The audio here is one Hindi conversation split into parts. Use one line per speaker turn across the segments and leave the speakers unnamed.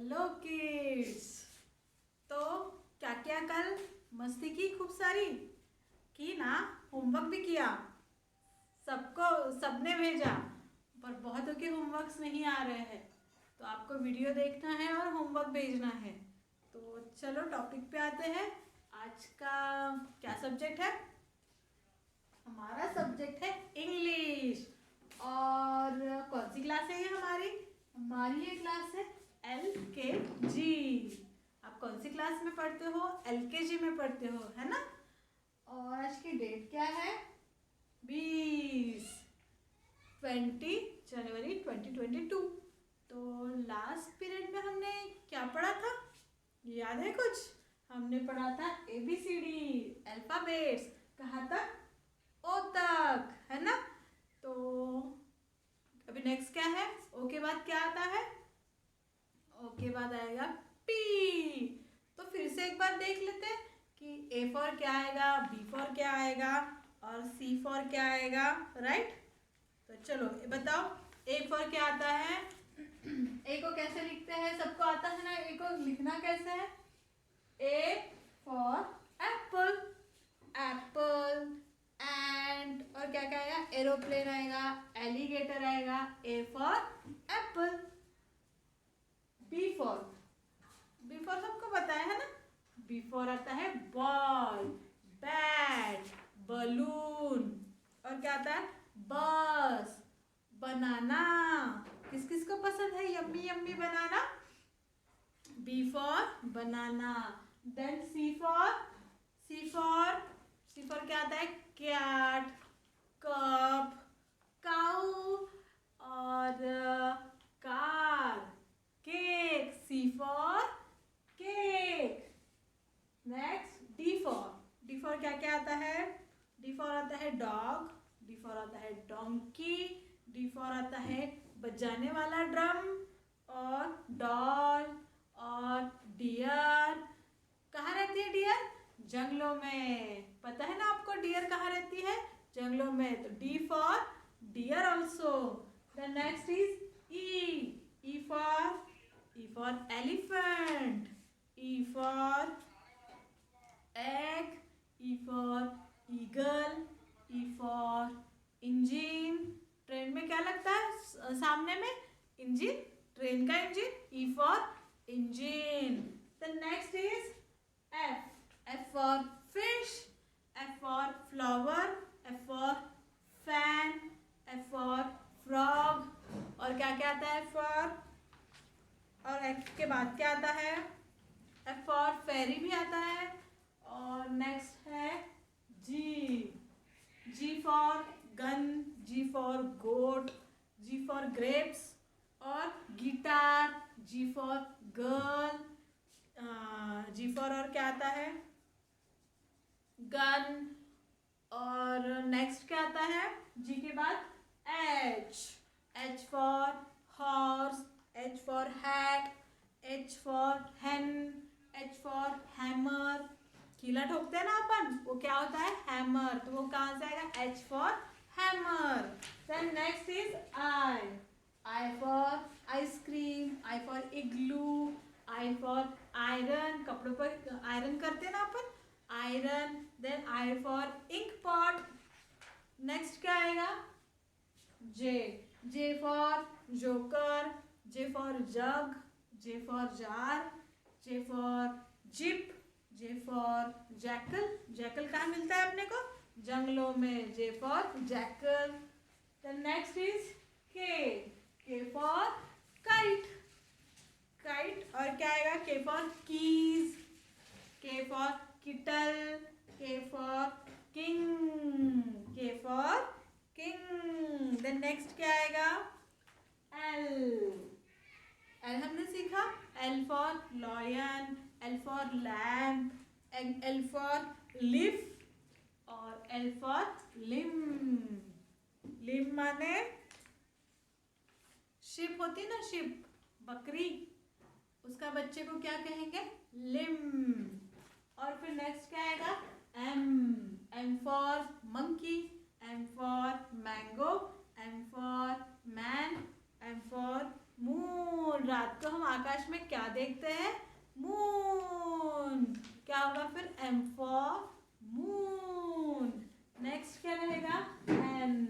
Hello kids. तो क्या क्या कल मस्ती की खूब सारी की ना। होमवर्क भी किया, सबको सबने भेजा, पर बहुतों के होमवर्क्स नहीं आ रहे हैं। तो आपको वीडियो देखना है और होमवर्क भेजना है। तो चलो टॉपिक पे आते हैं। आज का क्या सब्जेक्ट है? हमारा सब्जेक्ट है इंग्लिश। और कौन सी क्लास है ये हमारी? हमारी ये क्लास है LKG। आप कौन सी क्लास में पढ़ते हो? LKG में पढ़ते हो, है ना? और आज की डेट क्या है? 20 जनवरी 2022। तो लास्ट पीरियड में हमने क्या पढ़ा था, याद है कुछ? हमने पढ़ा था ABCD अल्फाबेट्स, कहाँ तक? ओ तक, है ना? तो अभी नेक्स्ट क्या है? ओ के बाद क्या आता है? ओ के बाद आएगा P। तो फिर से एक बार देख लेते हैं कि A फॉर क्या आएगा, B फॉर क्या आएगा और C फॉर क्या आएगा, राइट? तो चलो ये बताओ, A फॉर क्या आता है? A को कैसे लिखते हैं? सबको आता है ना A को लिखना कैसे है? A for apple, apple. And और क्या क्या आएगा? एरोप्लेन आएगा, एलिगेटर आएगा। A for apple. B for सबको पता है ना? बी फॉर आता है बॉल, बैट, बलून। और क्या आता है? बस, बनाना। किस किस को पसंद है yummy yummy banana? B for banana. Then C for क्या आता है? कैट, कप, काऊ और car, cake. C for cake. Next D for क्या क्या आता है? डी फॉर आता है डॉग, डी फॉर आता है डोंकी, डी फॉर आता है बजाने वाला ड्रम और डॉल और डियर। कहाँ रहती है डियर? जंगलों में। पता है ना आपको डियर कहाँ रहती है? जंगलों में। तो D for deer also. The next is E for elephant, E for egg, E for eagle, E for engine. Train में क्या लगता है सामने में? इंजिन, ट्रेन का engine. E for engine. The next is F. F for fish, F for flower, F for fan, F for frog। और क्या क्या आता है for? और F के बाद क्या आता है? F for fairy भी आता है। और नेक्स्ट है G for gun, G for goat, G for grapes और guitar, G for girl, G for और क्या आता है? गन। और नेक्स्ट क्या आता है जी के बाद? H for horse, H for hat, H for hen, H for hammer. कीला ठोकते हैं ना अपन, वो क्या होता है? हैमर। तो वो कहाँ से आएगा? H for hammer. Then next is I for ice cream, I for igloo, I for iron. कपड़ों पर आयरन करते हैं ना अपन, iron. Then I for ink pot. Next क्या आएगा? J for joker, J for jug, J for jar, J for zip, J for jackal. Jackal कहाँ मिलता है अपने को? जंगलों में। J for jackal. The next is K for kite, kite. और क्या आएगा? के फॉर कीज, के फॉर किटल, के फॉर किंग, के फॉर किंग। देन नेक्स्ट क्या आएगा? एल हमने सीखा। L for lion, L for lamp, L for लिफ और एल फॉर लिम। लिम माने शिप होती ना, शिप, बकरी, उसका बच्चे को क्या कहेंगे? लिम। और फिर नेक्स्ट क्या आएगा? M for monkey, M for mango, M for man, M for moon. रात को हम आकाश में क्या देखते हैं? मून। क्या होगा फिर? M for moon. नेक्स्ट क्या रहेगा? एन।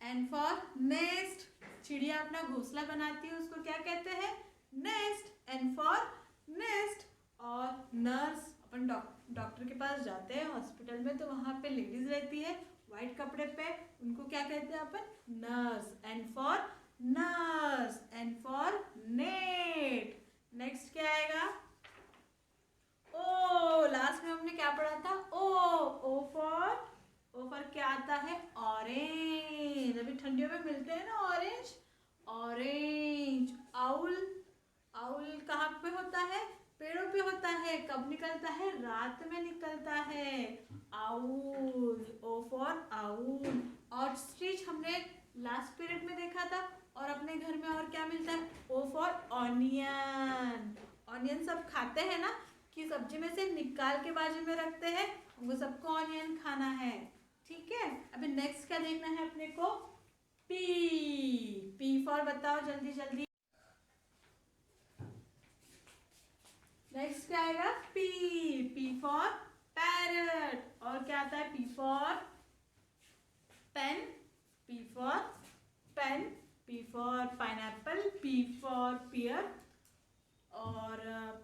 N for nest. चिड़िया अपना घोंसला बनाती है, उसको क्या कहते हैं? नेस्ट। N for nest. और नर्स, अपन डॉक्टर के पास जाते हैं हॉस्पिटल में, तो वहां पे लेडीज रहती है व्हाइट कपड़े पे, उनको क्या कहते हैं अपन? Nurse. N for nurse. N for net. Next क्या आएगा? ओ। लास्ट में हमने क्या पढ़ा था? ओ। ओ फॉर क्या आता है? ऑरेंज। अभी ठंडियों में मिलते हैं ना ऑरेंज। ऑरेंज। आउल। आउल कहाँ पे होता है? पेड़ों पे होता है। कब निकलता है? रात में निकलता है। Owl. O for owl. Ostrich हमने लास्ट पीरियड में देखा था। और अपने घर में और क्या मिलता है? O for onion. ऑनियन सब खाते हैं ना, कि सब्जी में से निकाल के बाजू में रखते हैं, वो सबको ऑनियन खाना है। ठीक है, अभी नेक्स्ट क्या देखना है अपने को? पी। पी फॉर बताओ जल्दी जल्दी। नेक्स्ट क्या आएगा? पी। P for parrot. और क्या आता है? P for pen. P for pen. P for pineapple. P for pear. और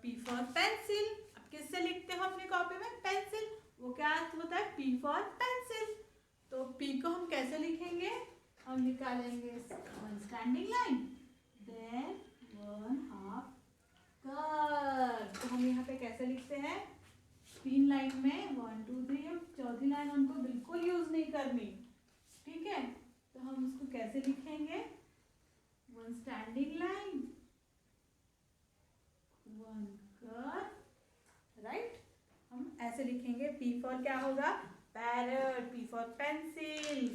पी फॉर पेंसिल। अब किससे लिखते हो अपनी कॉपी में? पेंसिल। वो क्या होता है? P for pencil. तो पी को हम कैसे लिखेंगे? हम निकालेंगे one standing line, then one half curve. तो हम यहाँ पे कैसे लिखते हैं? 3 लाइन में 1 2 3। चौथी लाइन हमको बिल्कुल यूज नहीं करनी। ठीक है, तो हम उसको कैसे लिखेंगे? One standing line, one curve, right. हम ऐसे लिखेंगे। पी फॉर क्या होगा? Parrot. P for pencil.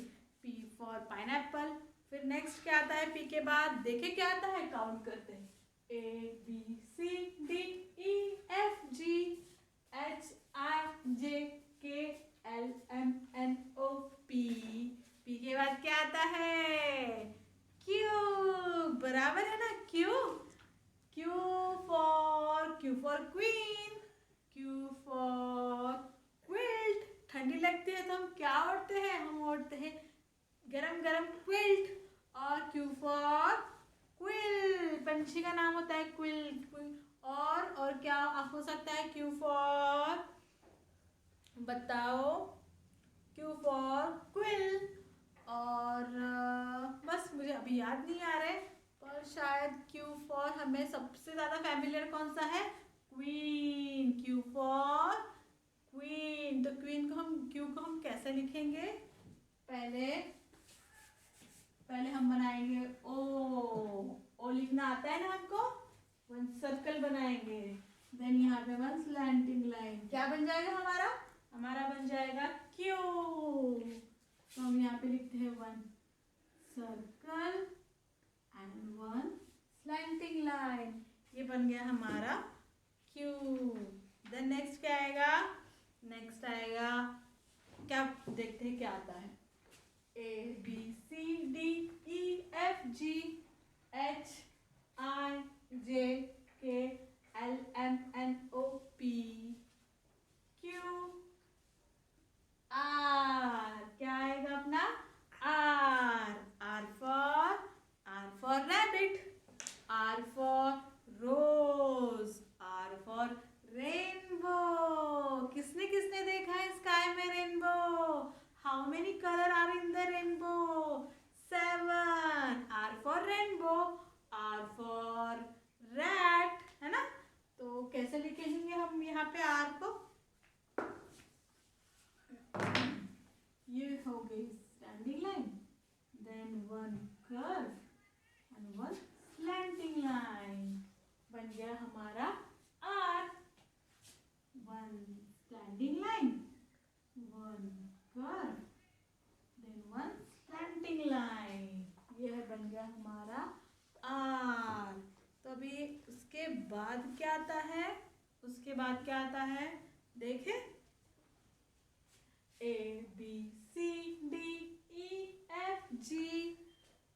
P for pineapple. फिर नेक्स्ट क्या आता है पी के बाद? देखे क्या आता है? काउंट करते हैं। A B C D E F G H I J K L M N O P. P के बाद क्या आता है? क्यू। बराबर है ना? Q. Q for queen. Q for quilt. ठंडी लगती है तो हम क्या ओढ़ते हैं? हम ओढ़ते हैं गरम गरम क्विल्ट। और क्यू फॉर क्विल। पंछी का नाम होता है क्विल्ट। और क्या हो सकता है? क्यू फॉर, बताओ। Q for quill. और बस मुझे अभी याद नहीं आ रहा है, पर शायद क्यू फॉर हमें सबसे ज़्यादा फैमिलियर कौन सा है? क्वीन। Q for queen. तो क्वीन को हम, क्यू को हम कैसे लिखेंगे? पहले हम बनाएंगे ओ लिखना आता है ना हमको? वन सर्कल बनाएंगे, देन यहाँ पे वन स्लैंटिंग लाइन। क्या बन जाएगा हमारा? हमारा बन जाएगा क्यू। तो हम यहाँ पे लिखते हैं one circle and one slanting line. ये बन गया हमारा क्यू। देन नेक्स्ट क्या आएगा? नेक्स्ट आएगा, क्या देखते हैं क्या आता है? A B C D E F G H I J K L M N O P Q R. क्या आएगा अपना? R. R for rabbit. R for rose. R for rainbow. किसने किसने देखा है स्काई में rainbow? How many colour are in the rainbow? 7। R for rainbow. R for rat, है ना? तो कैसे लिखेंगे हम यहाँ पे आर को? ये हो गई standing line, then one curve and one slanting line. बन गया हमारा R. One standing line, one curve, then one slanting line. यह बन गया हमारा आर। तो अभी उसके बाद क्या आता है? उसके बाद क्या आता है? देखे, A B C D E F G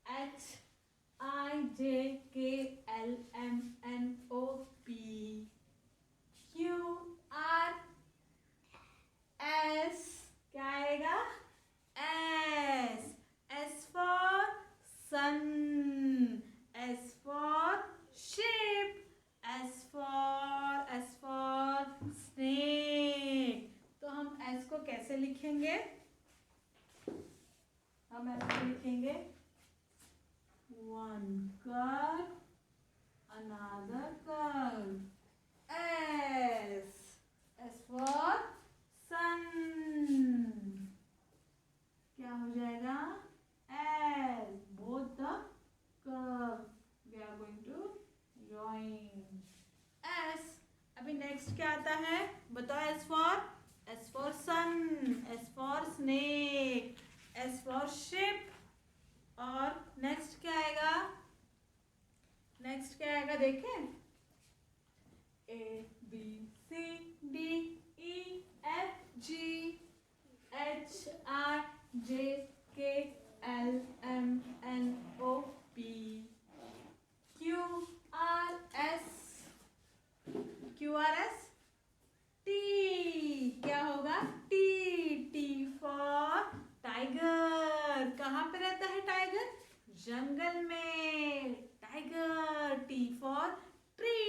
H IJKLMNOP QRS क्या आएगा S for sun, S for sheep, S for snake। तो हम S को कैसे लिखेंगे? हम ऐसे लिखेंगे one curve, another curve, S for sun, क्या हो जाएगा S, both the curve we are going to join S। अभी नेक्स्ट क्या आता है बताओ? S for sun, S for snake, S for ship, और नेक्स्ट क्या आएगा? नेक्स्ट क्या आएगा देखें? ABCDEFG HIJKLMNOP QRS T क्या होगा? T for tiger. कहाँ पे रहता है टाइगर? जंगल में। Tiger. T for tree.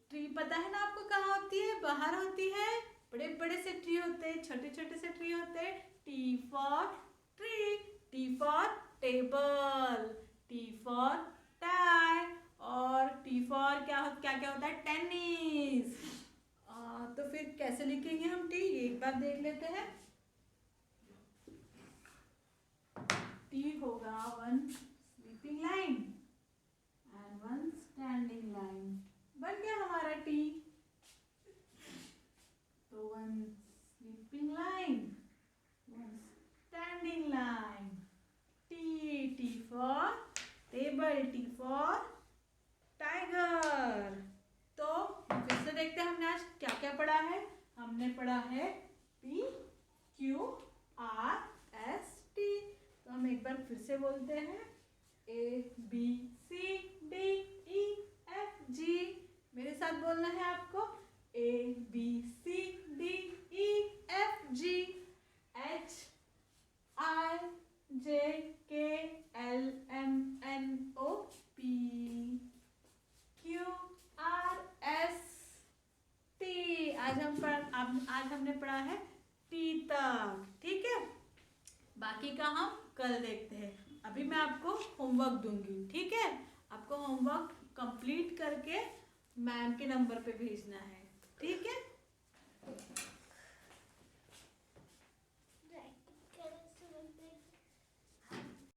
Tree पता है ना आपको कहाँ होती है? बाहर होती है। बड़े बड़े से ट्री होते हैं, छोटे छोटे से ट्री होते हैं। T for tree. T for table. T for tie. और T for क्या होता है? टेनिस। तो फिर कैसे लिखेंगे हम टी? एक बार देख लेते हैं। टी होगा one sleeping line and one standing line. बन गया हमारा टी। तो one sleeping line, one standing line. T for table, T for tiger. तो फिर से देखते हैं हमने आज क्या क्या पढ़ा है। हमने पढ़ा है PQRST। तो हम एक बार फिर से बोलते हैं ABCDEFG। मेरे साथ बोलना है आपको ABCDEFG HIJKLMNOP QRST। आज हमने पढ़ा है टी तक। ठीक है, बाकी का हम कल देखते हैं। अभी मैं आपको होमवर्क दूंगी। ठीक है, आपको होमवर्क कंप्लीट करके मैम के नंबर पे भेजना है। ठीक है।